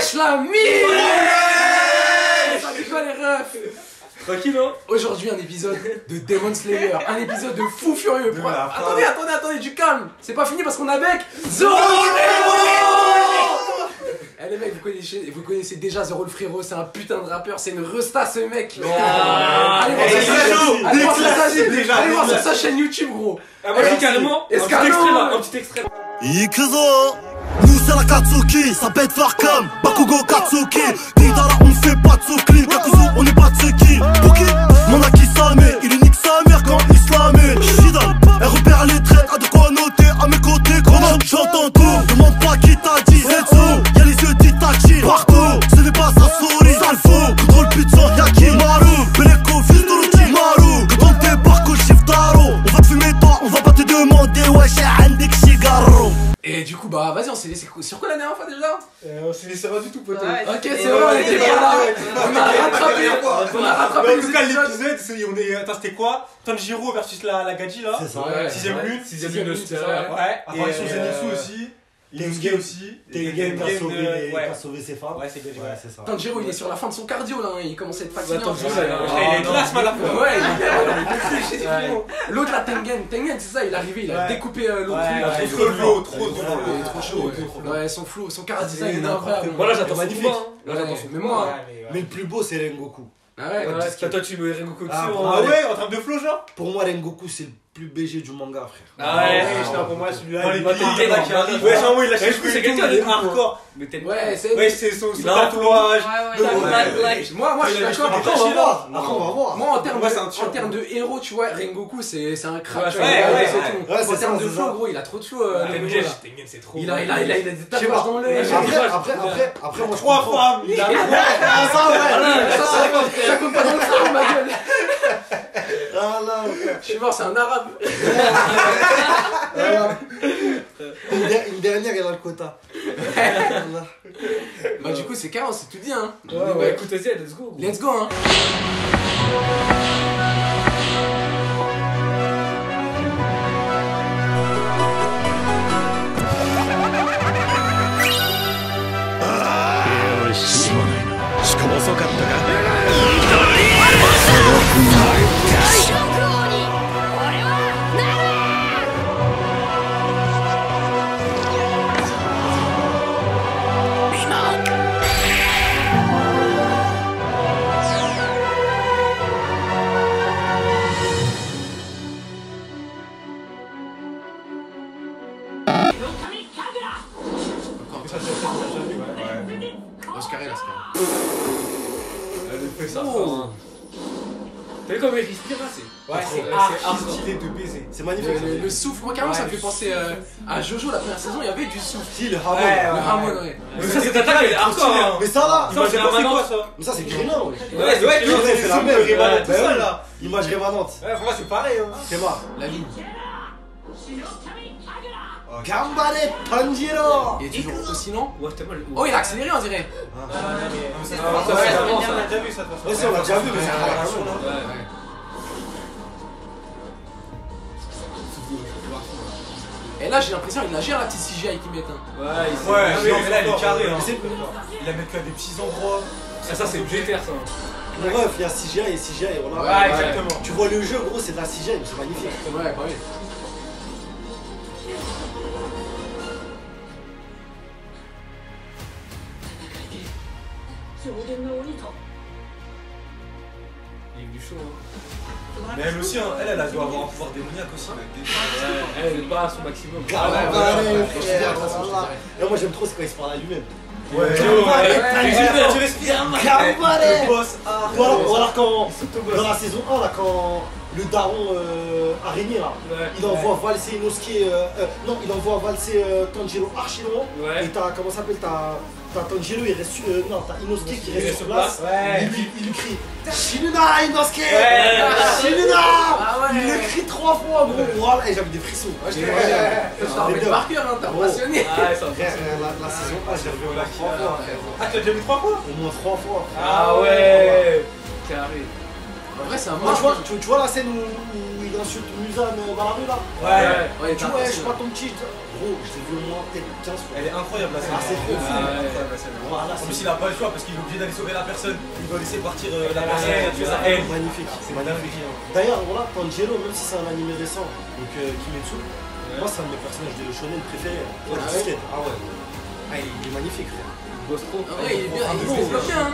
Wesh la mine. Salut quoi les refs. Tranquille hein. Aujourd'hui un épisode de Demon Slayer, un épisode de fou furieux. Attendez, du calme. C'est pas fini parce qu'on est avec Zoro le frérot. Eh les mecs, vous connaissez déjà Zoro le frérot, c'est un putain de rappeur, c'est une resta ce mec. Allez voir sur sa chaîne YouTube gros. Moi j'ai carrément un petit extrait là, Ikuzo, nous c'est la Katsuki, ça bête fort comme Bakugo Katsuki. Nidara on fait pas de soukli, Kakuzu on est pas de ce qui. Bouki, mon aki Salme, il est nique sa mère quand il slamé. Shidal, elle repère les traites, a de quoi noter à mes côtés. Grenade, j'entends tout, demande pas qui t'a dit. Zetsu, y'a les yeux d'Itachi, partout, ce n'est pas sa souris. Sale fou, contrôle putain, Yaki Maru, Beleko, fils d'Orochi Maru. Quand on débarque au chiffre d'Aro, on va te fumer toi, on va pas te demander, wesh, Andik Shigaro. Et du coup bah vas-y on s'est laissé sur quoi la dernière fois déjà? On s'est laissé rien du tout poteau. Ok c'est vrai on était pas là. On a rattrapé en tout cas l'épisode, attends c'était quoi? Tanjiro versus la Gaji là. C'est ça. 6ème lune. 6ème lune aussi. Ouais. Apparition Zenitsu aussi. Inosuke aussi. Tengen qui a sauvé ses femmes. Ouais c'est Gaji. Ouais c'est ça. Tanjiro il est sur la fin de son cardio là, il commence à être fatigué. Il est classe mal à fond. Ouais l'autre là Tengen c'est ça, il est arrivé, il a découpé l'autre. Trop Il est trop chaud. Ouais son flow, son cara design il est incroyable. Moi là j'attends magnifique. Mais moi. Mais le plus beau c'est Rengoku. Ah ouais. Toi tu me Rengoku dessus. Ah ouais, en termes de flow genre. Pour moi Rengoku c'est le plus BG du manga frère. Ah ouais, pour moi celui-là il arrive. Ouais genre il a cherché c'est quelqu'un de hardcore. Ouais c'est son tatouage. Moi je suis d'accord. Après on va voir. Moi en termes de héros tu vois Rengoku c'est un crack. En termes de flow gros il a trop de flow. Tengen c'est trop. Il a des tatouages dans l'œil. Après moi je 3 femmes. Il a Ça compte pas dans le sang ma gueule. Ah là, je suis mort, c'est un arabe. Une dernière elle a le quota. Bah du coup c'est 40, c'est tout dit hein. Ouais écoute vas-y let's go. Let's go hein. T'as vu comme il respire là, c'est stylé de baiser. C'est magnifique. Le souffle, moi carrément ça me fait penser à Jojo la première saison, il y avait du souffle. Si le Hamon. Le Hamon ouais. Mais ça cette attaque elle est hardcore. Mais ça là, c'est quoi ça? mais ça c'est Greenland. Ouais, c'est la même. Tout ça là. Image rémanente. Ouais, pour moi c'est pareil. C'est marrant. La ligne. Gambare Tanjiro. Il est toujours aussi lent. Ouais tellement. Oh il a accéléré on dirait. On a déjà vu ça de toute façon. Ouais, si on l'a déjà vu, mais c'est pas grave. Et là j'ai l'impression qu'il la gère la petite CGI qu'ils mettent. Ouais, mais là il est carré. Il a mis que des petits endroits. Ça c'est GTR ça. Mon ref, il y a CGI et CGI. Ouais, exactement. Tu vois le jeu, gros, c'est de la CGI, c'est magnifique. Ouais, bah oui. Il est du chaud. Mais elle aussi, elle doit avoir un pouvoir démoniaque aussi. Elle est pas à son maximum. Et moi j'aime trop c'est quand il se parle à lui-même. Ouais, tu respires. Le boss. Ou alors quand dans la saison 1 là quand le daron araignée là, il envoie valser Inosuke, non il envoie valser Tanjiro archi loin. Et t'as comment ça s'appelle, t'as Tanjiro il reste non t'as Inosuke qui reste sur place. Il lui crie Shinuna Inosuke, Shinuna. Il le crie 3 fois gros. Voilà et j'avais des frissons. Je t'en rappelle par cœur hein, t'as passionné. La saison 1 j'ai revu 3 fois. Ah tu l'as déjà vu 3 fois? Au moins 3 fois. Ah ouais. Carré. En vrai c'est un Moi, monstre. tu vois la scène où il insulte Musan dans la rue là? Ouais, Tu vois, je suis pas ton petit. Gros, je l'ai vu au moins peut-être 15 fois. Elle est incroyable la scène. Ah, c'est trop fou. Voilà, En plus, il a pas le choix parce qu'il est obligé d'aller sauver la personne. Il doit laisser partir la personne. c'est magnifique. C'est magnifique. D'ailleurs, voilà, Tanjiro, même si c'est un anime récent, donc Kimetsu, moi c'est un de mes personnages de shonen préférés. Ah ouais. Ah, il est magnifique, frère. Il bosse trop. Ouais, il est bien, il se développe bien. Hein.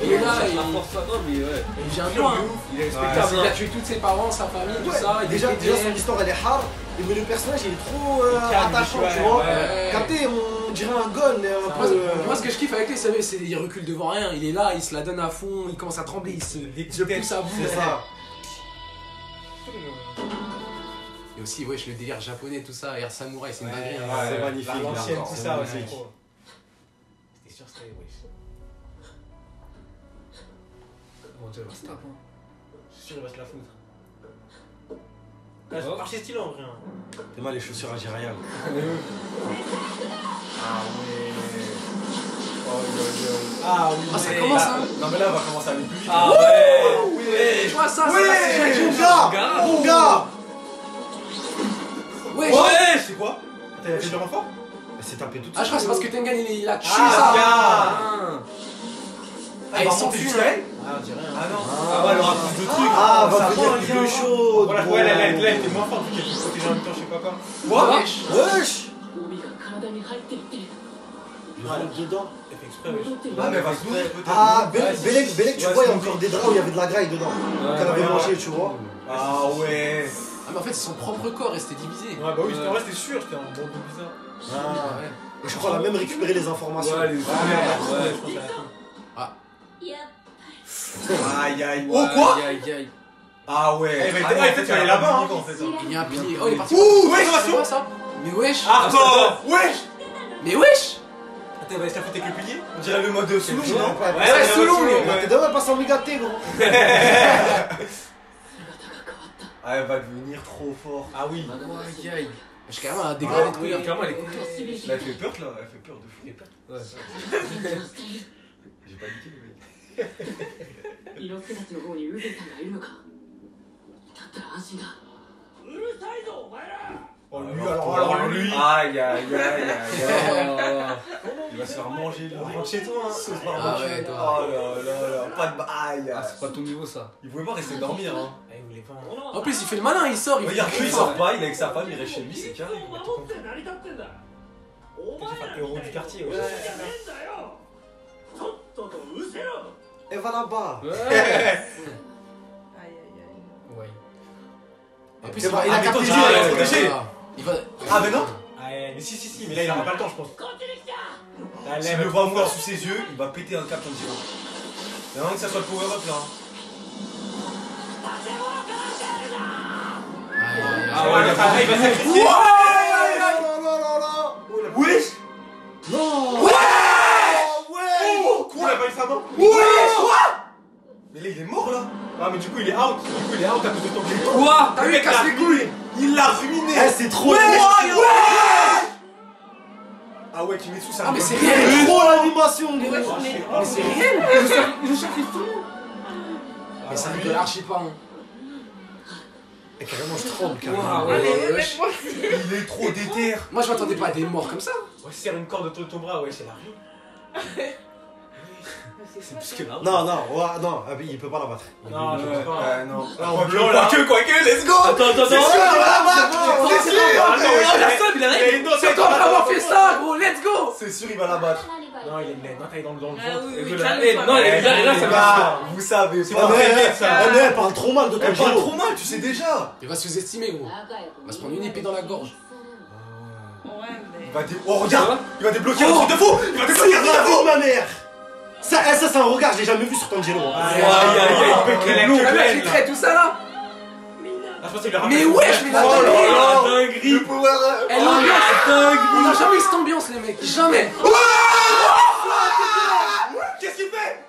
Il est là, il force ça. Non, mais ouais. Il vient loin. Il est Il respectable. a tué toutes ses parents, sa famille, tout Ouais, ça. Il déjà, est son histoire elle est hard, mais le personnage il est trop calme, attachant, ouais, tu vois. ouais. Capté, on dirait un gon, mais un Moi, peu. moi, ce que je kiffe avec lui, c'est il recule devant rien. Il est là, il se la donne à fond, il commence à trembler, il se pousse à bout. C'est ça. Et aussi, wesh, le délire japonais, tout ça, Air Samurai, c'est une dinguerie. hein. C'est magnifique. L'ancienne, d'accord, tout c'est ça, ouais, magnifique. c'est trop. C'était sûr, c'était wesh. Mon dieu, c'est top. Je suis sûr, il va se la foutre. Oh. C'est archi stylé en vrai. T'es mal les chaussures algériennes. Ah oui. Ah, ça commence, hein. Non, mais là, on va commencer à aller plus vite. Ah ouais. Tu vois ça, Ouais, c'est mon gars, mon gars. Wesh. Ouais. C'est quoi? T'as fait vraiment fort? Elle s'est tapée toute Ah, je crois que c'est parce que Tengen il a tué Ah, ça. Ah. Ah, il s'enfuit. Ah, on dirait. Ah non. Ah ouais, elle aura plus de trucs. Ah, ça va venir prend, plus chaud. Voilà, ouais, là, elle était moins forte vu qu'elle peut protéger en même temps, je sais pas quoi. Quoi? Wesh. Wesh. 帯が体に入っていって Je rentre dedans. Elle fait exprès, wesh. 戻っている Ah, mais elle va se nourrir peut-être. Ah, Ouais, Belek, tu ouais, vois, il y a c'est encore une des draps où il y avait de la graille dedans. Qu'elle avait ouais, mangé, ouais. tu vois. Ah ouais. Ah, mais en fait, c'est son propre corps et c'était divisé. Ouais, bah oui, en vrai, c'était sûr, c'était un bon bizarre. Ah. Ouais. Et je crois qu'elle a même récupéré les informations. Ouais, les Ouais, je pense qu'elle a tout. やっ Aïe aïe. Oh quoi? Aïe aïe aïe. Ah ouais. Eh, Elle mais va peut-être aller là-bas, hein, en fait. Il y a un pilier. Oh, il est parti. Ouh, ouais, C'est quoi ça? Mais wesh. Hardcore. Wesh. Mais wesh. Attends, il va se la foutre avec le pilier? On dirait le mode sous Je non? sais pas. Ouais, c'est Soulon, le lui. mode Mais t'es dommage, elle passe en mégaté, gros. 姿が変わった Ah, elle va devenir trop fort. Ah oui. Aïe aïe. J'ai carrément un dégradé de couleur. Carrément, elle est contente. Là, elle fait peur, là. Elle fait peur de fou. Ouais. J'ai pas niqué le mec. 色気たちの方にウゼさんがいるのかだったら安心だ Oh, lui, alors lui. Aïe aïe aïe aïe. Il va se faire manger, là. Rentre chez toi, hein. Se faire Ah manger. ouais, Oh toi. là là. Pas de. Aïe Ah, aïe. c'est pas ton niveau ça. Il pouvait pas rester dormir, hein. Il voulait pas. En plus, il fait le malin, il sort, il Regarde, fait lui, il sort pas, il est avec sa femme, il reste chez lui, c'est carré. Il a tout compris. 成り立ってんだ Peut-être faire le héros du quartier, ouais. とっとと失せろ Elle va là-bas. Ouais. Ouais. En plus, C'est il va vrai, il a mais capté toi, le tu jeu, vas protéger. Il va. Ah, mais non. Mais si, mais là, il aura pas le temps, je pense. こっちに来た Là, s'il le voit voir sous ses yeux, il va péter un cap comme ça. Il y a un que ça soit le power-up là. Ah ouais, il va sacrifier. Wesh. Non. Ouais. Quoi, il a pas eu sa main. Mais là, il est mort là. Ah, mais du coup, il est out. Du coup, il est out à cause de ton gléton. Quoi? T'as vu, il casse les couilles. Il l'a ruiné. Eh, c'est trop. Ah ouais, Kimetsu, ça Ah, mais c'est C'est réel! trop l'animation, gros. Mais c'est réel! Il nous sacrifie tout le monde! Mais ça rigole archi pas, hein! Et carrément, je tremble, Waouh, carrément. ouais. Wesh. Il est trop déter. Moi je m'attendais pas à des morts comme ça! Ouais, serre une corde autour de ton bras, ouais, c'est la rue. C'est plus que là. Non, non, ah, il peut pas la battre. Non, je pense pas. Non. Là, en blanc, là. Quoique, let's go. Attends, C'est sûr, il va la battre. C'est sûr. Oh, la somme, il a rien! C'est toi après avoir fait ça, gros! Let's go! C'est sûr, il va la battre. Non, il a une taille dans le ventre. Ah oui, oui, Et calme-toi. non, et là, ça va. Vous savez, c'est pas pas vrai, vrai. ça. Elle parle trop mal de ton Elle parle Giro. trop mal, tu sais déjà. Il va se sous-estimer, gros! Il va se prendre une épée dans la gorge! Ouais, mais. Il va Oh, regarde. Il va débloquer un truc de fou. Il va C'est débloquer un truc de fou. bravo, ma mère. Ça, c'est un regard, je l'ai jamais vu sur Tanjiro. Aïe, aïe, aïe, Tu vois avec les traits, tout ça là! Mais wesh, mais la Oh là dinguerie! là, dinguerie! Le power. Elle l'ambiance! On a jamais eu cette ambiance, les mecs! Jamais! Qu'est-ce qu'il fait?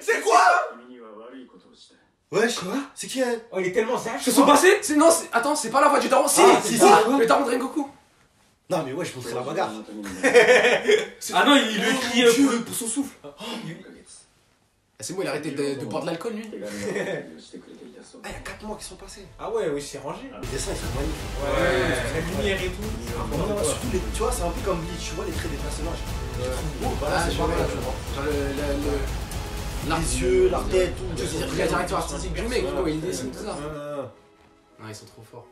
C'est quoi? Wesh, quoi? C'est qui elle? Oh, il est tellement sage. Qu'est-ce qui s'est passé? Non, attends, c'est pas la voix du daron! Si! Ah, si, si. Le daron de Rengoku! Non, mais wesh, je montrerai la bagarre. Ah non, il le crie pour son souffle. Ah, c'est bon, il a arrêté de boire de l'alcool, lui! Ah, il y a 4 mois qui sont passés. Ah ouais, oui, c'est rangé. Les dessins, ils sont magnifiques. Ouais, lumière et tout. Surtout les, tu vois, c'est un peu comme Bleach, tu vois les traits des personnages. Voilà, c'est pareil. Genre Les yeux, la tête, tout. le directeur artistique du mec, il dessine tout ça. Non, ils sont trop forts.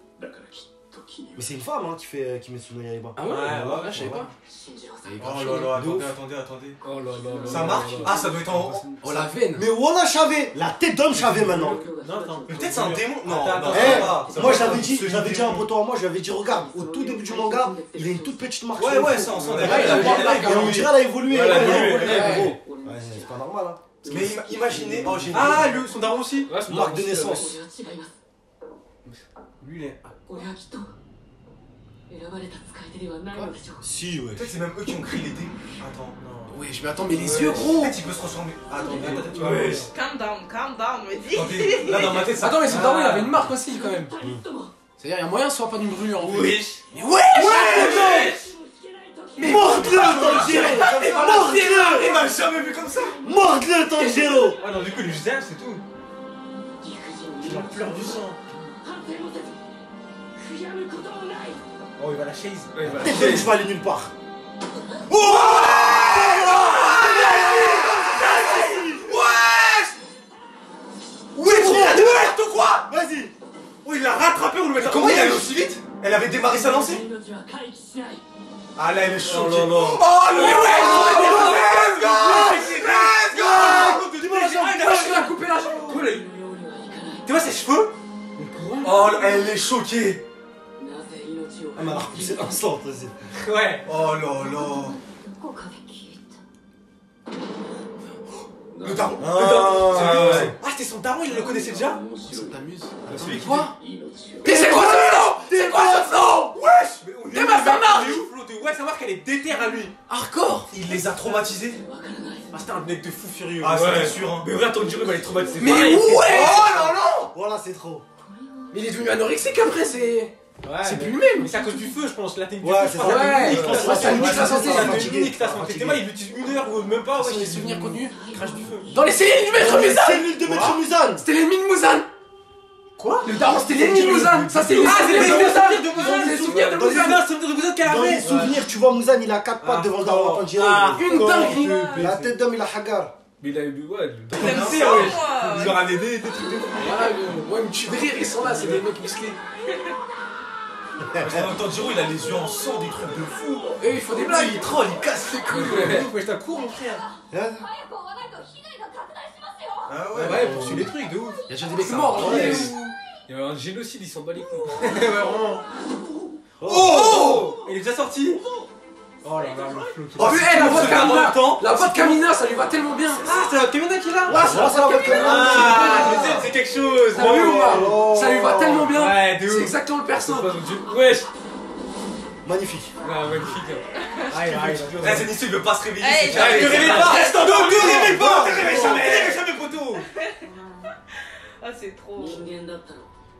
Mais c'est une femme hein, qui met Tsuno Yaiba. Ah ouais, ouais, je savais pas. Oh là là, attendez. Oh là là. Ça marque? Ah, ça doit être en haut. Oh la veine. Mais voilà, Chavé, la tête d'homme Chavé maintenant. Non, attends. Mais peut-être c'est un démon. Non, Attends, Eh, moi j'avais dit à un poteau à moi, je lui avais dit regarde, au tout début du manga, il a une toute petite marque. Ouais, sur le ouais, cou. ça, on s'en Et est là, il a Ouais, on dirait elle a évolué. Ouais, elle a Ouais, évolué, ouais, ouais. gros. Ouais, c'est pas normal hein. Mais imaginez. Oh, j'ai. Ah, son daron aussi. Ouais, c'est Marque de marrant, naissance. Lui, il est. Si, ouais. Peut-être c'est même eux qui ont créé les dés. Attends, non. Ouais, je m'attends, mais les yeux gros. Peut-être il peut se transformer. Attends, Ouais. Calm down, me dis. Attendez, là dans ma tête ça. Attends, mais son daron il avait une marque aussi quand même. C'est-à-dire, il y a moyen que ce soit pas d'une brûlure en fait. Oui. Mais ouais! Mais Morde-le, Tanjiro! Morde-le! Il m'a jamais vu comme ça. Morde-le, Tanjiro! Ah non, du coup, lui zèle, c'est tout. Il en pleure du sang. Oh, il va la chase. Ouais, il va Tête d'homme, je vais aller nulle part. Ouais, trop n'importe quoi. Vas-y! Oh, il l'a rattrapé, on le met. Comment il est allé aussi vite? Elle avait démarré sa lancée. Ah là, elle est choquée. Oh là là. Oh, le let's go. je vais couper la jambe! Tu vois ses cheveux? Oh, elle est choquée. Elle m'a repoussé instant, vas-y. Ouais. Oh là là. Le daron. Ah, c'était son daron, il le connaissait déjà? Ça t'amuse? Celui qui Quoi? Mais c'est quoi ce flow? C'est quoi ce flow? Wesh. T'es ma marque! Ouais, savoir qu'elle est déterre à lui. Hardcore! Il les a traumatisés. Ah, c'était un mec de fou furieux. Ah, ouais. c'était sûr, hein. Mais regarde, ton Jiro, il va les traumatiser. Mais pareil. ouais! Oh là là. Voilà, c'est trop. Mais il est devenu anorexique après, c'est. Ouais, C'est mais- plus le même! Mais c'est à cause du feu, je pense. La technique Ouais, du feu, c'est je ça. pense, Ouais, je pense, ouais, ça nique la santé. Ça Fatigué. nique la santé. Fatigué. Théma, il l'utilise 1 heure ou même pas. Ouais, Les souvenirs contenus crache du feu. dans les cellules du maître Musan! Cellule de Maître Musan! C'était l'ennemi de Musan! Quoi? Le daron c'était l'ennemi de Musan! Ça c'est les souvenirs de Musan! C'est les souvenirs de Dans les Musan! Non, c'est de vous qu'elle Dans les avait. souvenirs, tu vois Musan, il a 4 pattes devant le daron Tanjiro. Ah, Une dinguerie! La tête d'homme, il a Hagar. Mais il a eu. Ouais, J'aime c'est ça, ouais. moi. Ils ont ramené des trucs de fou. Voilà, ouais, mais tu de rire, ils sont là, c'est des mecs musclés. Parce qu'en même temps, Jiro, il a les yeux en sang, des trucs de fou. Eux, il faut des blagues! Il troll, il casse. C'est cool! Ouais, je t'accours, mon frère. Hein? Ah Ouais, il poursuit les trucs de ouf. Y'a déjà des mecs morts, là! Ouais. Il y a un génocide, il s'en bat les couilles. Ouais, vraiment. Oh! Il est déjà sorti. Oh là là, le flow qui Oh, Mais la voix de se perd en Kamina! même temps. La voix de Kamina, ça lui va tellement bien! Ah, c'est la Kamina qui est là. Ouais, c'est là, ça va être Ah, je sais, c'est quelque chose. T'as vu ou pas? Oh. Ça lui va tellement bien! Ouais, de C'est ouf. exactement le perso! Wesh. Magnifique. Ah, magnifique. Aïe, aïe. Resident Evil, il veut pas se réveiller. Hey, c'est Allez, te réveille pas. Reste en dehors, te réveille pas. Te réveille jamais, poteau. Ah, c'est trop.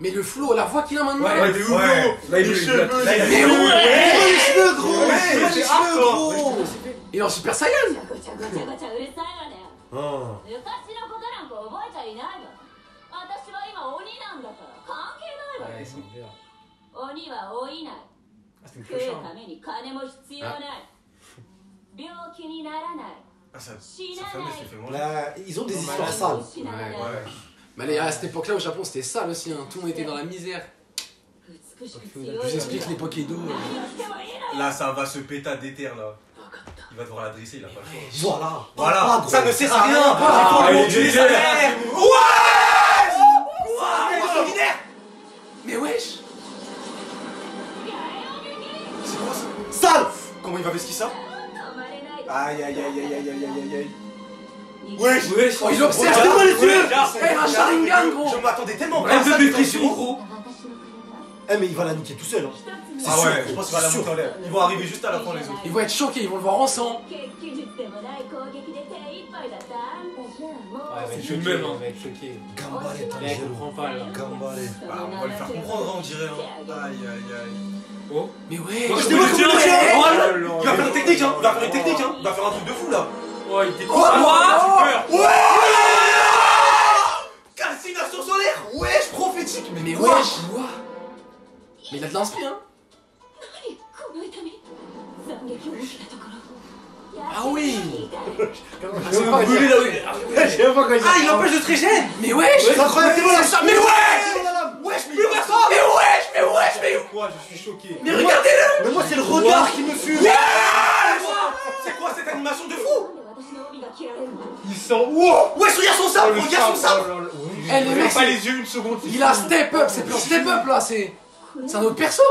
Mais le flow, la voix qu'il a maintenant! Ouais, de ouf. Ouais. Là, il Les est cheveux, là, il a Mais les ouais. Les cheveux gros! Ouais, Les c'est cheveux hardcore. gros! Il est en Super Saiyan! Ah. Ouais, c'est bien. Ah, c'est une cloche. Ah, sa femme, elle s'est fait manger. Là, ils ont des histoires sales. Ouais. Mais à cette époque-là au Japon, c'était sale aussi, hein. Tout le monde était dans la misère. Je vous explique l'époque Edo. Là, ça va se péter d'éther, là. Il va devoir l'adresser, il a pas le choix. Voilà. Voilà, Pas ça gros. ne sert à rien. Ah, Il faut il tuer est sa génial. mère. Ouais. Extraordinaire. Mais wesh! C'est quoi ça? Sale! Comment il va vesquer ça? Aïe, aïe, aïe, aïe, aïe, aïe, aïe, aïe. Wesh. Wesh. Oh, il observe! Regardez-moi les yeux! Eh, un Sharingan, gros! Je m'attendais tellement Rêve à ça, de putain, dépression, c'est gros. Eh, mais il va la niquer tout seul. Hein. Ah sûr. ouais, je pense qu'il va la monter en l'air. Ils vont arriver juste à la fin, les autres. Ils vont être choqués, ils vont le voir ensemble. C'est le même, hein. Il va être choqué. Gambale, Il Tanjiro. comprend pas, là. Gambale. Bah, on va lui faire comprendre, hein, on dirait. Hein. Aïe, aïe, aïe. Oh. Mais ouais! Oh, Je dévoile comment le tien. Oh Oh, là Il là. va faire une technique, hein. Il va faire une technique, hein. Il va faire un truc de fou, là. Oh, il était Quoi? J'ai peur. Calcination solaire. Wesh, prophétique. Mais quoi? wesh! Quoi? Mais il a de l'inspi, hein? Ah oui. C'est pas brûlé là où il est. Ah, il empêche de se régénérer. Mais wesh. C'est incroyable, t'es voilà. Mais wesh. Wesh, Mais wesh. Mais Quoi, je suis choqué. Mais regardez-le. mais moi c'est le regard qui me fume. C'est quoi cette animation de fou? Il sent. Wow! Ouais, regarde son sabre, regarde son sabre. Eh les mecs, Pas les yeux une seconde. il a step up, c'est plus un step up là, c'est un autre perso.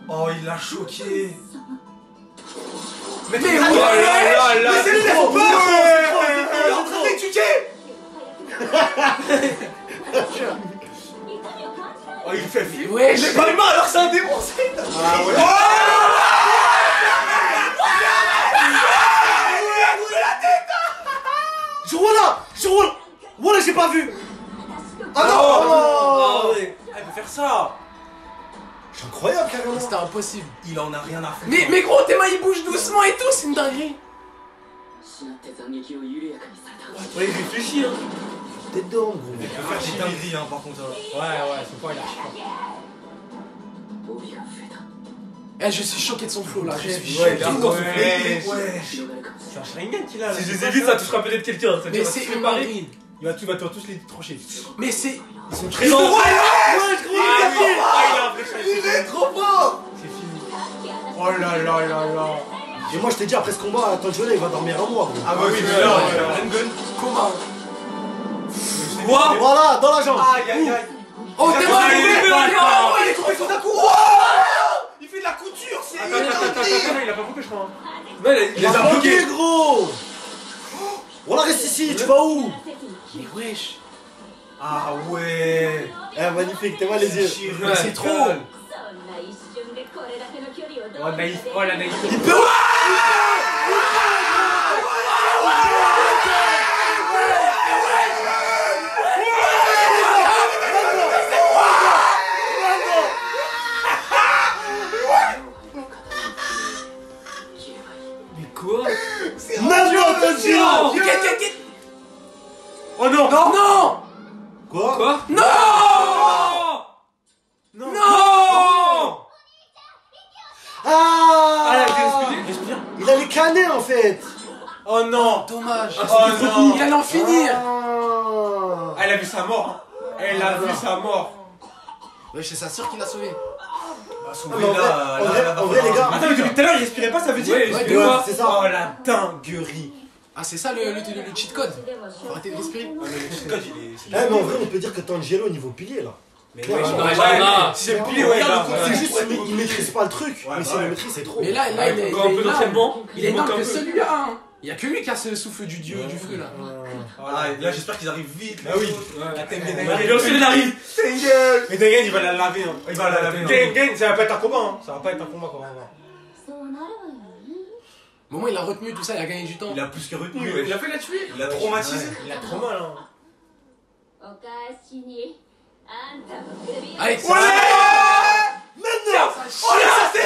Oh, il l'a choqué. Mais Oh là là là. Mais c'est lui, il a trop peur. peur. Il est en train d'étudier. Oh, il fait flip. wesh. Il est pas humain alors que c'est un démon, c'est. Ah ouais. Je roule là. Voilà, j'ai pas vu. Ah non. Ah ouais. Ah, il peut faire ça. C'est incroyable carrément. C'était impossible. Il en a rien à foutre. Mais gros, tes mains ils bougent doucement et tout, c'est une dinguerie. Ouais, il réfléchit, hein. T'es dedans, gros. Il peut faire des dingueries, hein, par contre. Ouais, c'est pas il a. Eh, je suis choqué de son flow là. Je suis Ouais, choqué. regarde dans son Ouais. flip. Ouais. C'est un Sharingan qu'il a là. Si je les évite, ça touchera peut-être quelqu'un. Mais c'est une dinguerie. Il va tous les trancher. Mais c'est. Ils sont très lents. Ouais, je crois Ah, il a un vrai Sharingan. il est trop fort. C'est fini. Oh là là là là. Et moi je t'ai dit après ce combat, Tanjiro il va dormir un mois, gros. Ah bah oui, mais là, Rengun. Comment? Quoi? Voilà, dans la jambe. Aïe aïe aïe. Oh, t'es mort. il est tombé sur un coup. Il fait de la couture, c'est. Attends, Il a pas compris, je crois. Ouais, il les a bloqués. Gros. Voilà, reste ici, tu vas où? Mais wesh. Ah ouais. Eh, magnifique, t'es mal les yeux. Mais c'est trop. Oh naïf, oh la naïf. Il peut. Mais quoi? Maintenant, Tanjiro. Quitte. Oh non. Non. Quoi? Quoi? Non. Non. Non. Ah, Respire. il a les canets en fait. Oh non. Dommage. Oh non. Il allait en finir. Ah. Elle a vu sa mort. Elle a vu sa mort. Wesh, c'est sa soeur qui l'a sauvé. Mais en vrai, les gars. Attends, mais depuis tout à l'heure, il respirait pas, ça veut dire. Ouais, Ouais, respire pas. c'est ça. Oh la dinguerie. Ah, c'est ça le cheat code. Faut arrêter de respirer. Le cheat code, il est. Eh, mais en vrai, on peut dire que Tanjiro au niveau pilier là. Mais ouais, si c'est pilier, ouais, Regarde là. le coup, C'est ouais. juste qu'il maîtrise pas le truc. Ouais, Mais s'il ouais. le maîtrise, c'est trop. Mais là, il est Encore un peu d'entraînement. Il est Il manque énorme un que peu. celui-là. Hein. Il y a que lui qui a ce souffle du dieu du feu là. Ah, là, j'espère qu'ils arrivent vite. Bah oui. La tête Ouais, Dengen. bien sûr, il arrive. Mais Dengen, il va la laver. Hein. Il va la laver. Dengen, ça va pas être un combat. Hein. Ça va pas être un combat quand même. Au moment il a retenu tout ça, il a gagné du temps. Il a plus que retenu. Ouais. Il a fait la tuer. Il a traumatisé. Il a trop mal. Hein. Allez, Maintenant. oh là, c'est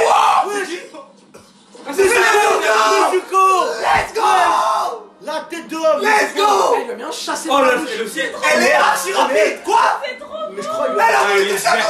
Nezuko. Let's go. La tête de homme. Let's go. Il lui a bien chassé Oh par la là, bouche. c'est le ciel. Elle est archi rapide. Quoi? Mais je crois qu'il a. Ah, il est super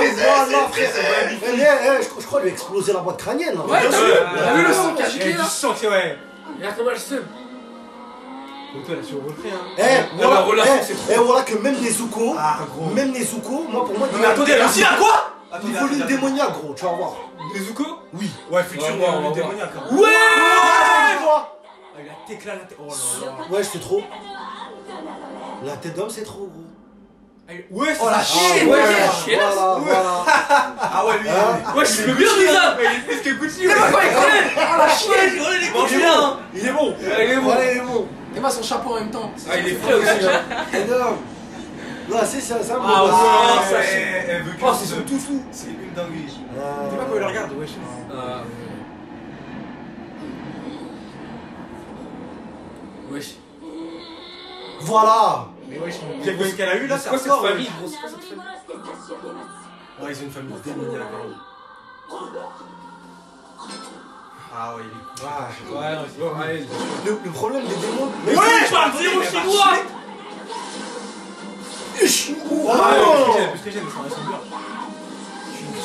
Eh, voilà, frère. Je crois lui a explosé la boîte crânienne. Là. Ouais, t'as vu? Ouais. T'as vu le sang qui a Il y giclé a là? du sang qui ouais. Regarde comment elle se. Donc toi là sur refait hein. la relation, c'est trop. Voilà que même Nezuko, Ah gros. même Nezuko, moi pour moi, Non mais attendez, elle a aussi à quoi? il faut l'une démoniaque gros, tu vas voir. Nezuko? Oui. Ouais, futur Ouais, on va voir. démoniaque. Hein. Ouais. Ah, il a t'éclat la tête. Oh là là. Ouais, c'est trop. La tête d'homme, c'est trop gros. Ouais, c'est Oh la ça. chienne, ouais, ouais. chienne. Voilà. Ah ouais, lui. Ouais, je peux bien dire ça. Il est plus que Gucci. C'est pas quoi, il connaît. Oh la chienne. Mange bien. Il est bon. Il est bon. Allez, bon. Et moi son chapeau en même temps. Ah, il est frais aussi. Hein. Énorme. Là, c'est ça, ça. Ah, ouais. ça, elle veut que Oh, c'est son tout fou. C'est une dinguerie. Tu sais pas Euh... comment il regarde, wesh. Wesh. Voilà. Mais wesh, quel goût qu'elle a eu là, C'est quoi cette famille, gros? C'est quoi cette famille? Ouais, ils ont une famille démoniaque. Ah ouais, il est cool. Ouais, non, c'est bon. Allez. Le problème des démons. Ouais, je parle zéro chinois. Oh. Ah ouais, plus que j'aime, mais ça reste bien.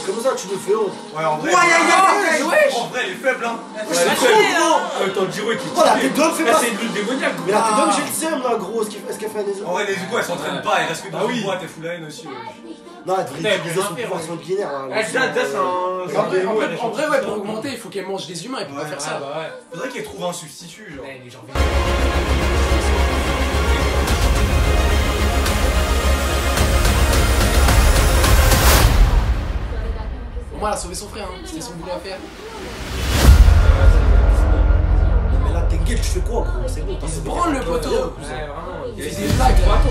comme ça, tu me fais honte. Ouais, en vrai. Ouais, En vrai, elle est faible, hein. C'est Tanjiro qui Oh, la tête d'homme fait Là, pas. c'est une lutte démoniaque. Mais la tête d'homme, j'ai le seum là, gros. Est-ce qu'elle fait un des En vrai, les Zuko, elles s'entraînent pas, elles restent que dans Ah oui. une boîte, elles foutent la haine aussi. Ouais. Non, elle devrait Putain, utiliser son elle pouvoir sanguinaire là. Déjà, c'est un. En vrai, ouais, pour augmenter, il faut qu'elle mange des humains, elle peut pas faire ça. bah ouais. Faudrait qu'elle trouve un substitut, genre. Ouais, les gens. Au moins, elle a sauvé son frère, hein. C'était son boulot à faire. Mais là, Tengen, tu fais quoi, gros? C'est bon, Il se branle le poteau. Ouais, vraiment. Il fait des blagues là.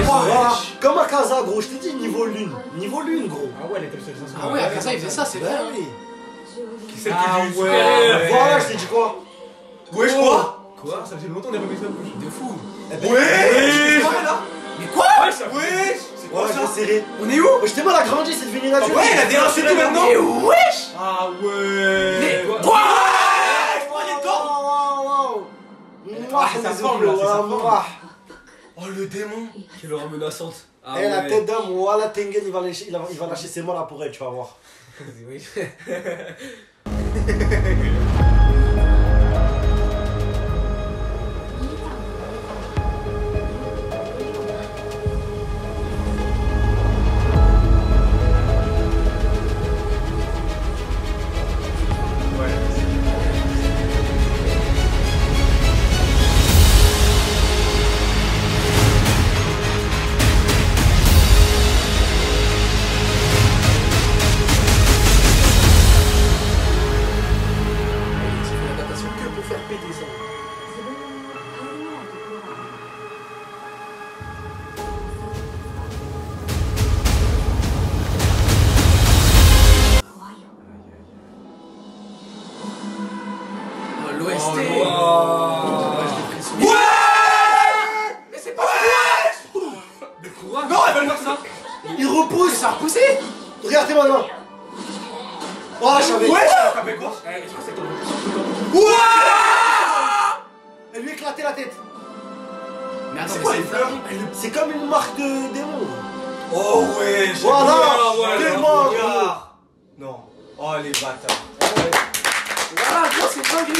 Voilà, comme Akaza, gros, je t'ai dit niveau lune. Niveau lune, gros. Ah ouais, elle était obsédée. Ah ouais, Akaza, il faisait ça, c'est vrai. Bah hein. oui. Celle Ah qui dit ouais. super. Voilà, je t'ai dit quoi? Wesh, quoi? Quoi? Ça faisait longtemps qu'on est remis ça bouche. De fou. Wesh! Mais quoi? Wesh! C'est quoi Voilà, je ça? l'ai serré. On est où? Je t'ai mal agrandi, c'est devenu naturel. Ouais, elle a déraché tout maintenant! Mais wesh! Ah ouais. Mais Quoi? quoi? Mouah, c'est sa les forme, là, ongles, c'est sa voilà, forme. mouah. Oh, le démon! Quelle aura menaçante. Ah Eh, la tête d'homme, voilà, Tengen, il va lâcher ses mots là pour elle, tu vas voir. Oui. Il fait l'adaptation que pour faire péter ça. Oh, l'OST. Oh, Mais c'est pas vrai. le courage. Non, elle va le faire ça! Il repousse. Ça a repoussé. Regardez maintenant. Oh, je savais. Wesh! Ça fait quoi? Elle lui a éclaté la tête. Mais attends, C'est mais quoi c'est les fleurs? C'est comme une marque de démon. Oh, wesh! Voilà, ouais, démon. regarde. Non. Oh, les bâtards. Voilà, gros, c'est dingue.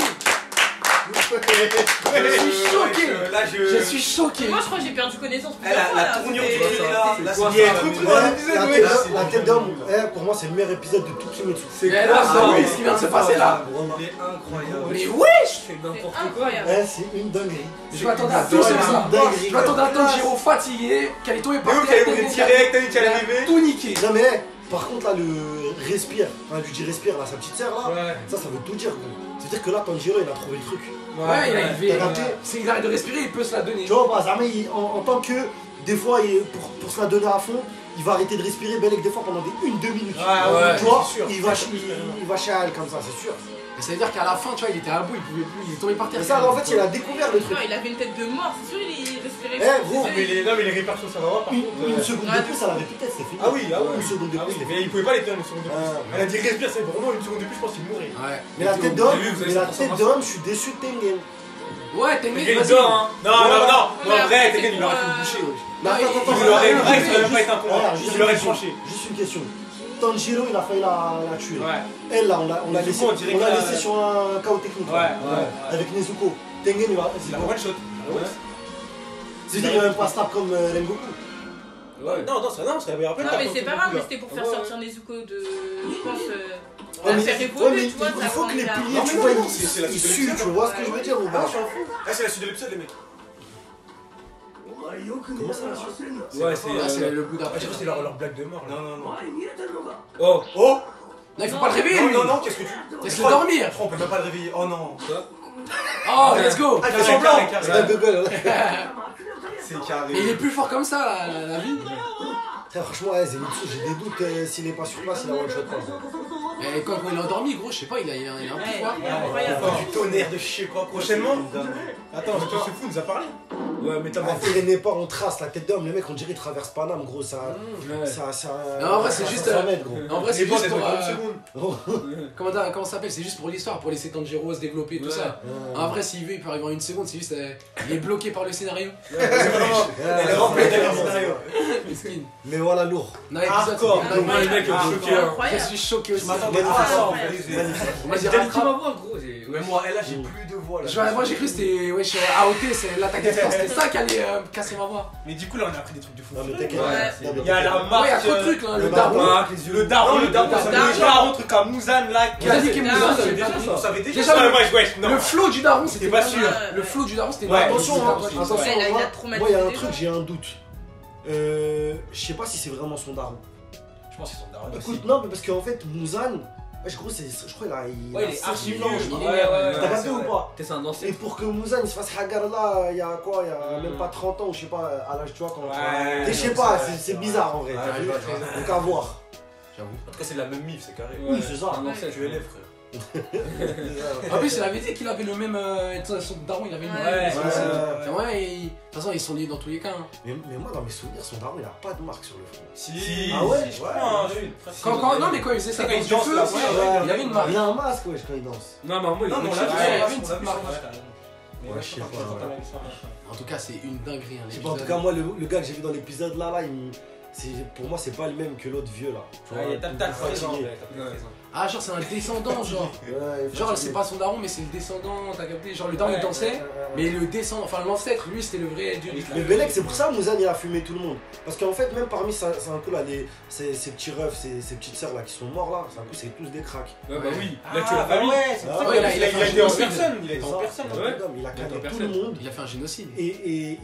Je suis choqué. Là, Je suis choqué. Moi, je crois que j'ai perdu connaissance Elle plusieurs a fois. la là. tournure C'était- du truc là. Là, quoi, c'est ça, trop la trop Ouais, dans l'épisode, la tête d'homme, pour moi, c'est le meilleur épisode de tout Kimetsu. Mais là, Ah non, oui, ce qui vient de se passer là. Il est incroyable. Mais wesh. C'est n'importe C'est quoi. incroyable. C'est une dinguerie. Je m'attendais à tout sauf ça. Dinguerie. Je m'attendais à Tanjiro fatigué, Kalito est Mais où parti. qu'elle voulait tirer, t'as dit qu'elle arrivait? Tout niqué. Non mais, par contre là, le respire, enfin, lui dit respire là, sa petite sœur là, Ouais. ça veut tout dire gros. C'est-à-dire que là, Tanjiro il a trouvé le truc. Ouais, il a élevé. T'as capté S'il arrête de respirer, il peut se la donner. Tu vois, Bazarmé, en tant que, des fois, pour se la donner à fond, il va arrêter de respirer, Belek, des fois pendant des 1-2 minutes. Ouais, Tu vois, c'est sûr. il va chez elle comme ça, c'est sûr. Mais ça veut dire qu'à la fin, tu vois, il était à bout, il pouvait plus, il est tombé par terre. Mais ça, en fait, il a découvert le truc. Non, il avait une tête de mort, c'est sûr, il respirait. Eh, gros, Mais les répercussions, ça va voir par contre. Une seconde de plus, elle avait peut-être, c'était fini. Ah oui, ah oui. Une seconde de Ah plus, oui, c'était mais fini. il pouvait pas les tenir une seconde de plus. Ah. Elle a dit respire, c'est vraiment une seconde de plus, je pense qu'il mourrait. Ouais. Mais la tête d'homme, Vous avez cette je suis déçu de Tengen. Ouais, t'es Mais né, il vas-y. dort, hein. Non, non, non. Mais En vrai, après, Tekken, il c'est aurait pour, pu le boucher, wesh. Non, attends, Il aurait attends, grave, ça aurait juste- pas été un combat. juste Il aurait une question, tranché. Juste une question. Tanjiro, il a failli la tuer. Ouais. Elle, là, on l'a Nezuko, laissé, on dirait on l'a qu'elle a- laissé sur un chaos technique. là. Ouais. Avec Nezuko. Tengen, il va. Il a one shot. C'est-à-dire qu'il va même pas stable comme Rengoku. Ouais. Non, non, ça avait rappelé. Non, mais c'est pas grave, mais c'était pour faire sortir Nezuko de. Je pense. Ouais, La mais- faire ouais, évoluer, mais tu vois. il faut que les piliers, Non, tu mais vois, non, ils c'est la suite de suent, l'épisode. tu vois ce que je veux dire ou Ah, pas? je m'en fous. Ah, c'est la suite de l'épisode, les mecs. Comment ça, la suite? Ouais, Ah, c'est le bout Ah, d'après. j'ai cru que c'était leur blague de mort. Non, non, non. Oh. Oh! Non, il faut pas le réveiller, Non, lui. non, non, qu'est-ce que tu. Laisse-le dormir. On peut même pas le réveiller. Oh non. Oh, let's go. Ah, il fait semblant. C'est un gogol, là. C'est carré. Mais il est plus fort comme ça, la vie. Franchement, Zenitsu, j'ai des doutes s'il est pas sur place, il a one shot pas. Et quand il est endormi, gros, je sais pas, il a un pouvoir. Du tonnerre de chier quoi. Prochainement. Attends, ce fou nous a parlé. Ouais, mais t'as pas Il n'est pas, on trace la tête d'homme, le mec, on dirait il traverse Paname, gros, ça. Non, en vrai, c'est juste. Gros. En vrai, c'est bon, juste des pour. 30 secondes. Comment ça s'appelle? C'est juste pour l'histoire, pour laisser Tanjiro se développer, tout ça. En vrai, s'il veut, il peut arriver en une seconde, c'est juste. Il est bloqué par le scénario. Elle est remplie de scénario. Miskin. Mais voilà, lourd. Non, épisode, Hardcore. c'est Moi, les mecs, choqué. Je suis choqué aussi. Je m'attendais pas à ça en fait. On m'a dit T'as rattrape. ma voix, gros. Mais moi, là, j'ai plus de voix là. Moi j'ai cru que c'était wesh AOT, c'est l'attaque des stars, c'était ça qui allait casser ma voix. Mais du coup, là, on a appris des trucs de fou. Non, mais t'inquiète. Ouais. Il y a la Ouais, marque. il y a trop de trucs là, le le daron. Le daron, le daron, truc comme Muzan là. On a dit que Muzan, on j'avais savait pas déjà dit. On savait déjà Déjà, ça. le- Ouais, non. Le flow du daron, c'était pas pas sûr. Le flow du daron, c'était Ouais, Attention, attention, Ouais, il a moi, traumatisé moi, il y a un des truc, gens. j'ai un doute. Je sais pas si c'est vraiment son daron. Je pense que c'est son daron. Écoute, non, mais parce qu'en fait, Muzan, je crois qu'il a. Ouais, il est a archi 6 ans, vieux. je crois. Ouais, ouais, T'as ouais. capté ou pas? T'es un ancien. Et pour que Muzan il se fasse hagar là, il y a quoi? Il y a même pas 30 ans, ou je sais pas, à l'âge, tu vois, quand. Ouais. Je sais pas, c'est bizarre en vrai, Ouais, t'as vu? je vois. Donc à voir. J'avoue. En tout cas, c'est de la même mif, c'est carré. Oui, c'est ça. Un ancien. Tu élèves, frère. En plus, il avait dit qu'il avait le même. Son daron, il avait le Ouais. même. Ouais. Ouais, de toute façon, ils sont liés dans tous les cas. hein. Mais moi, dans mes souvenirs, son daron, il a pas de marque sur le front. Si. Ah ouais? Je crois. Non, mais quand il faisait ça, Quand quand il il danse, feu, là, aussi, ouais, il avait une marque. Il a un masque, wesh, quand il danse. Non, mais moi, il Non, mais on est l'a vu. Ouais, il y avait on une l'a petite vu, marque. Ouais, je sais pas. En tout cas, c'est une dinguerie. Je sais pas, en tout cas, moi, le gars que j'ai vu dans l'épisode là, pour moi, c'est pas le même que l'autre vieux là. Tu vois, Ouais, il y a plus tac fatigué. Ah, genre, c'est un descendant, genre. Ouais, Genre, fatigué. c'est pas son daron, mais c'est le descendant, t'as capté? Genre, le daron il dansait, mais le descendant, enfin l'ancêtre, lui, c'était le vrai dieu du Mais Belek, c'est pour ça Muzan il a fumé tout le monde. Parce qu'en fait, même parmi c'est un coup là, ces petits refs, ces petites sœurs là qui sont morts là, c'est un coup, c'est tous des cracks. Ouais, bah oui. Là, Là, tu l'as pas vu. c'est pour ça Ouais, qu'il il a fait un été en génocide. personne. Il a été C'est en ça, personne. c'est un ouais. truc d'homme, il a Il a calé été en tout le monde. Il a fait un génocide. Et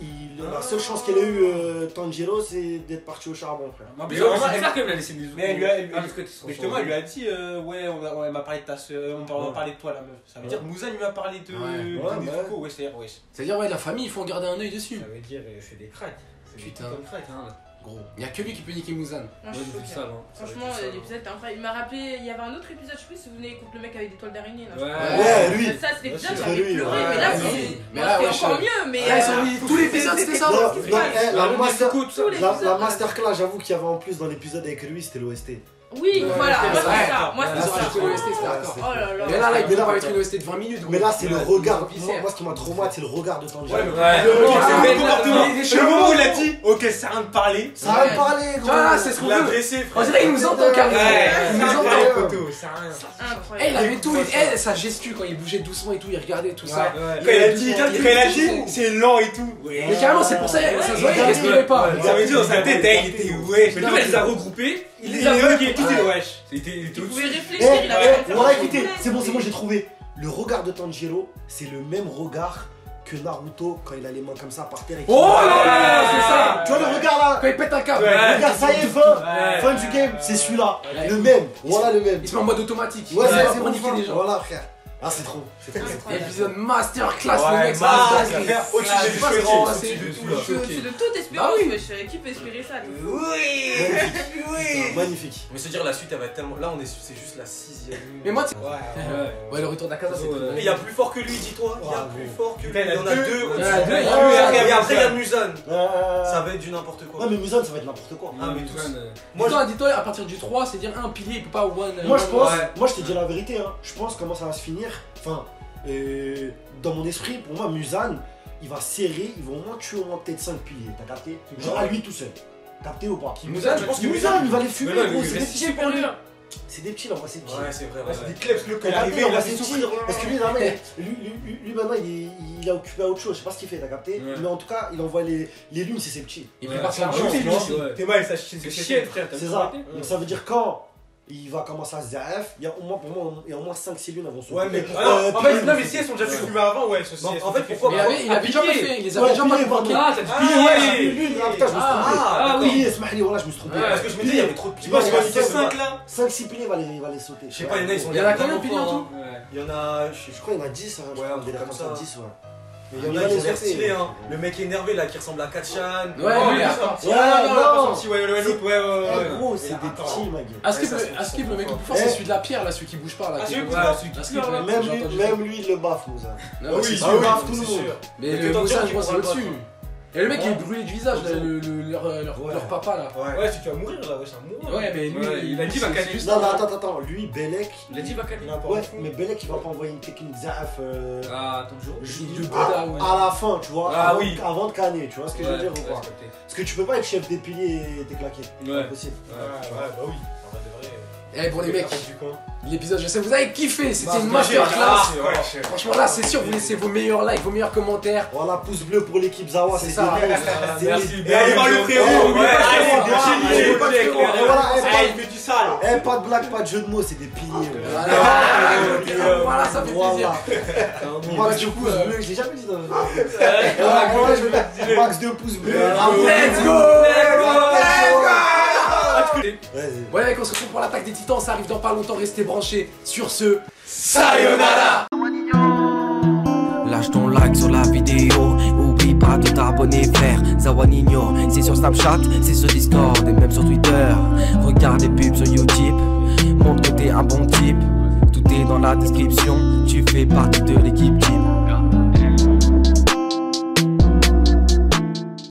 la seule chance qu'elle a eu, Tanjiro, c'est d'être parti au charbon, frère. Mais c'est bizarre qu'elle a laissé des Mais elle lui a. Ah, parce que tu Mais justement, elle lui a dit ouais, on m'a parlé de ta soeur, on m'a parlé de toi la meuf. Ça veut dire que Muzan lui a parlé de Ouais. Nezuko, ouais, c'est-à-dire, ouais. C'est-à-dire, ouais, la famille, il faut en garder un œil dessus. Ça veut dire, c'est des cracks. Putain. Comme cracks, hein. Gros. Il y a que lui qui peut niquer Muzan. Moi, je Ouais, suis c'est choquée. ça, hein. Franchement, l'épisode était incroyable. Il m'a rappelé, il y avait un autre épisode, je sais plus si vous vous souvenez, contre le mec avec des toiles d'araignée. là, je crois. Ouais, lui. Ça, c'était l'épisode, sûr, j'avais lui, pleuré, ouais. mais là, Ouais, c'est lui. Mais moi, là, c'était ouais, encore je- mieux, mais. Là, ils ont mis tout l'épisode, c'était ça. Non, qu'est-ce qui non, se passe la Le master- Nezuko, tout ça. Tous les la épisodes, masterclass, j'avoue qu'il y avait en plus dans l'épisode avec lui, c'était l'OST. Oui, voilà, moi, ouais. c'est ça. Moi, Ils c'est ont rajouté ça. l'OST, c'était hardcore. Oh là là. Mais là, il Mais peut là, pas être une OST de 20 minutes. gros. Mais là, c'est le Ouais, regard. viscère. Moi, ce qui m'a traumatisé, c'est le regard de Tanjiro. Ouais, mais Ouais. le moment où il a dit ok, c'est rien de parler. Ça va me parler, gros. Voilà, c'est ce qu'on Il a veut. dressé, On dirait qu'il nous entend carrément. Il nous entend. Ouais. photo, c'est rien. Eh, il Incroyable. avait tout, sa gestu quand il bougeait doucement et tout, il regardait tout ça. Quand il a dit, c'est lent et tout. Mais carrément, c'est pour ça, ça se voit, il respirait pas. Ça veut dire dans sa tête, il était wesh. Mais lui, elle les a regroupés. Il les a bloqués, tout est wesh. Il était Il au-dessus. pouvait Eh, réfléchir, il avait pas fait voilà, un écoutez, truc. c'est bon, j'ai trouvé. Le regard de Tanjiro, c'est le même regard que Naruto quand il a les mains comme ça par terre. Et qu'il- Oh là là, c'est ça. Tu vois le regard là? Quand il pète un câble. Regarde, ça y est, fin du game, c'est celui-là. Ouais. Le même, voilà le même. Il se met en mode automatique. Ouais, Il c'est va bon, niquer les gens. voilà, frère. Ah, c'est trop. C'est trop. Incroyable. Épisode masterclass, Ouais, le mec, ça masterclass. va se dinguer. Au-dessus Je des sais pas ce différents, qui au-dessus s'est de passé. tout, là. C'est de toute espérance, Bah oui. wesh. Qui peut espérer ça? Magnifique. Mais se dire la suite, elle va être tellement. Là, c'est juste la 6ème. Mais moi, tu sais. Ouais. Ouais, le retour d'Akaza, c'est Mais il y a plus fort que lui, dis-toi. Il y a Ouais, plus oui. fort que lui. Putain, Il y en a deux. Il y en a deux, Et il y a après, deux. il y a Muzan. Ça Ça va être du n'importe quoi. Non, mais Muzan, ça va être n'importe quoi. Ah, mais tous. Moi, dis-toi, à partir du 3, c'est dire un pilier, il peut pas one. Moi, je pense, Ouais. moi, je te dis la vérité, hein. Je pense comment ça va se finir. Enfin, dans mon esprit, pour moi, Muzan, il va serrer, il va au moins tuer au moins peut-être 5 piliers. T'as capté? Genre à lui tout seul. Capté ou pas? Muzan, je pense que Muzan, il va les fumer, Mais non, gros. il C'est des reste petits pour lui. C'est des petits, là, on va ces petits. Ouais, c'est vrai. Ouais, c'est des clips, le Quand il arrive, on va ses souffrir. tirs. Parce que lui, non, mais, lui, maintenant, il a occupé à autre chose. Je sais pas ce qu'il fait, t'as capté? Ouais. Mais en tout cas, il envoie les lunes, c'est ses petits. Il Ouais, prépare c'est son un jeu. jeu, lui, non? T'es mal, ça chie. C'est chiant, frère. t'as C'est vu ça. arrêter Donc ça veut dire quand il va commencer à se ZAF, il y a au moins, pour moi, il y a au moins 5-6 lunes avant son Ouais, mais. coup. En Pilier, fait, non, mais si elles sont déjà fait fumer avant, ouais. En fait, pourquoi Mais il avait déjà pas fait, il les avait Ouais, déjà pas pilier, pardon. provoqués. Ah, t'as dit Ah, pilier, Ouais, ouais. une lune, ah putain, je me suis trompé. Ah, oui. Pilier, Smahli, voilà, je me suis trompé. Ouais, Parce que je me disais, il y avait trop de Tu vois, piliers. j'ai Il y a pas 5 là. 5-6 piliers, il va les sauter. Je sais pas, il y en a, ils sont. Il y en a combien de piliers en tout? Ouais. Il y en a. Je crois qu'il y en a 10, hein, je Ouais, crois, un truc délire comme comme ça, ça. 10, ouais. Il y en Là, a ils ont les l'air autres. stylés, hein. Le mec énervé là qui ressemble à Kachan. Ouais, Oh, lui, il est attends. sorti. Ouais, Ah, non, il a pas non. sorti. Ouais, l'autre, ouais. Eh, gros, c'est des Attends. petits, ma gueule. Askip, le mec le plus fort, c'est celui de la pierre là, celui qui bouge pas là. Ah, qui celui est qui comme bouge ça. pas, celui qui Askip, pleure, là. ouais, j'ai entendu ça. Même lui, il le baffe, Moussa. Non, Ah mais oui, c'est il sûr. baffe tout le c'est monde. sûr. Mais Mais le que Moussa, t'entends, je pense, tu c'est pourras le au-dessus. Et le mec, il est brûlé du visage, là, Ouais. leur papa là. Ouais, c'est qu'il va mourir là, ouais, c'est un mourant. Ouais, mais lui, Ouais, il a dit va caler. juste. Non, non, attends, lui, Belek. Il a dit va caler. Ouais, mais Belek, il va pas envoyer une technique Zaf Ah, ton jour. Le Bouddha, ouais. à la fin, tu vois, Ah avant, oui. avant de canner, tu vois ce que je veux dire ou pas? Parce que tu peux pas être chef des piliers et t'es claqué. C'est Ouais. impossible. Ouais, bah oui. En vrai de vrai. Eh, pour les mecs, Du coin. l'épisode, je sais, vous avez kiffé, c'était Bah, une c'est masterclass. ouais. Franchement, là, c'est sûr, vous laissez vos meilleurs likes, vos meilleurs commentaires. Voilà, pouce bleu pour l'équipe Zawa, C'est c'est ça. des Merci. monstres. Et allez voir le frérot. Ouais, Ouais, allez, ouais, c'est des ouais, piliers. ouais, ouais, voilà, Il met du sale. Eh, pas de blague, pas de jeu de mots, c'est des piliers. Ouais. Voilà, ça fait plaisir. Voilà. Max du 2 coup, pouces bleus, je l'ai jamais dit dans le. Max 2 pouces bleus. Let's go! Vas-y. Voilà, mec, on se retrouve pour l'attaque des titans, ça arrive dans pas longtemps, restez branchés. Sur ce, sayonara! Lâche ton like sur la vidéo, oublie pas de t'abonner frère. Zawanino, c'est sur Snapchat, c'est sur Discord et même sur Twitter. Regarde les pubs sur YouTube, montre que t'es un bon type. Tout est dans la description, tu fais partie de l'équipe type.